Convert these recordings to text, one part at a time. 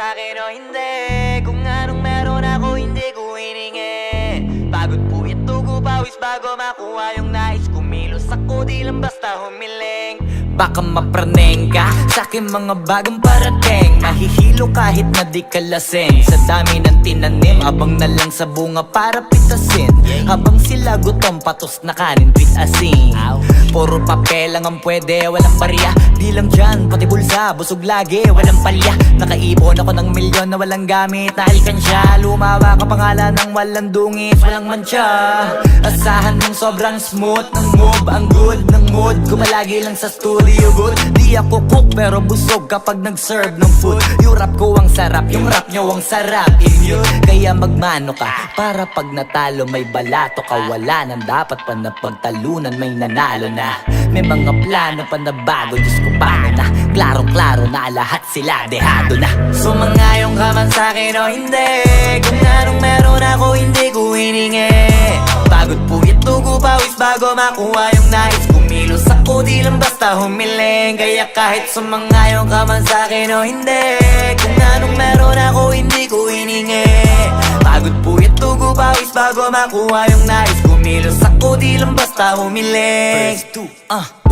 sa'kin o hindi. Kung anong meron ako hindi ko hiningi. Pagod po ito pawis bago makuha yung nais. Kumilos ako di lang basta humiling. Baka mapraneng ka sa'kin mga bagong parating. Mahihilo kahit na di ka lasing. Sa dami ng tinanim, abang na lang sa bunga para pitasin. Habang sila gutom, patos na kanin, with asin. Puro papel lang ang pwede, walang barya. Di lang dyan, pati bulsa, busog lagi, walang palya. Nakaipon ako ng milyon na walang gamit na alkansya. Lumawa ka pangalan ng walang dungis, walang mancha. Asahan mong sobrang smooth ng move, ang good ng mood. Kumalagi lang sa studio good. Di ako cook pero busog kapag nag-serve ng food. Yung rap ko ang sarap, yung rap nyo ang sarap. Immune, kaya magmano ka para pag natalo may balato ka. Wala nang dapat pa na pagtalunan, may nanalo na. May mga plano pa na bago, Diyos ko paano na. Klarong-klaro na lahat sila dehado na. Sumangayong ka man sa'kin o hindi. Kung anong meron ako hindi ko hiningi. Pagod po ito pawis bago makuha yung nais. Kumilos ako di lang basta humiling. Kaya kahit sumangayong ka man sa'kin o hindi. Kung anong meron ako hindi ko hiningi. Pagod po ito pawis bago makuha yung nais. Kumilos ako di lang basta humiling.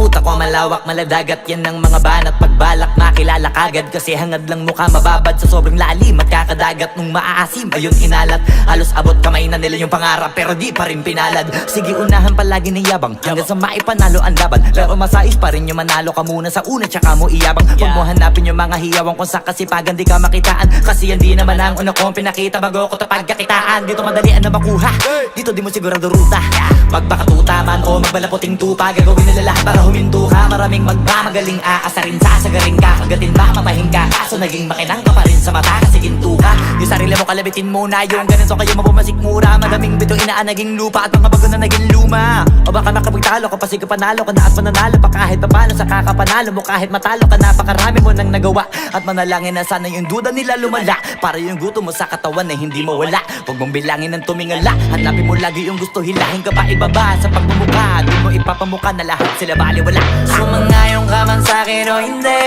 Utak ko malawak, maladagat yan ng mga banat. Pagbalak makilala kagad kasi hangad lang mukha mababad sa sobrang lalim at kakadagat nung maaasim. Ayun inalat, halos abot kamay na nila yung pangarap pero di pa rin pinalad. Sige unahan palagi ng yabang hanggang sa maipanalo ang laban. Pero masais pa rin yung manalo ka muna sa una tsaka mo iyabang. Huwag mo hanapin yung mga hiyawang kung sa kasipagan di ka makitaan. Kasi yan di naman ang una kong pinakita bago ko tapagkakitaan. Dito madalian na makuha, dito di mo sigurado ruta. Magbakatuta man o magbalaputing tupa, gagawin nila lahat para huminto ka. Maraming magmamagaling aasarin, sasagaring ka. Kagatin ba mamahing ka, kaso naging makinang ka pa rin sa mata kasi ginto ka. Yung sarili mo kalabitin muna, yung ganito kayo mapumasik mura. Madaming bito inaan naging lupa at mga bago na naging luma. O baka nakapagtalo ka pa sige panalo ka na at mananalo pa kahit papalo sa kakapanalo mo. Kahit matalo ka napakarami mo nang nagawa. At manalangin na sana yung duda nila lumala para yung gutom mo sa katawan na hindi mo wala. Huwag mong bilangin ng tumingala, hanapin mo lagi yung gusto, hilahin ka pa ibaba sa pagmumukha. Di mo ipapamuka na lahat sila baliwala. Sumangayong ka man sa'kin o hindi.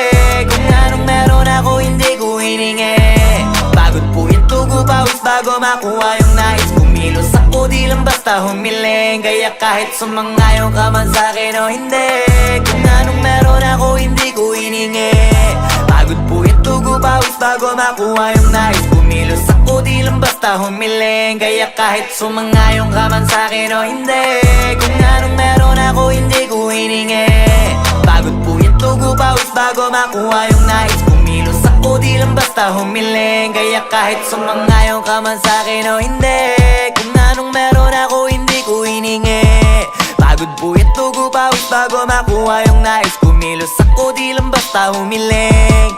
Kung anong meron ako hindi ko hiningi. Pagod po ito pawis bago makuha yung nais. Kumilos ako di lang basta humiling. Kaya kahit sumangayong ka man sa'kin o hindi. Kung anong meron ako hindi ko hiningi. Pagod po ito pawis bago makuha yung nais. Kumilos ako di lang basta humiling. Kaya kahit sumangayong ka man sa'kin o hindi. Kung anong meron ako hindi ko hiningi. Pagod po ito pawis bago makuha yung nais. Kumilos ako di lang basta humiling. Kaya kahit sumangayong ka man sa'kin o hindi. Kung anong meron ako hindi ko hiningi. Pagod po ito pawis bago makuha yung nais. Kumilos ako di lang basta humiling.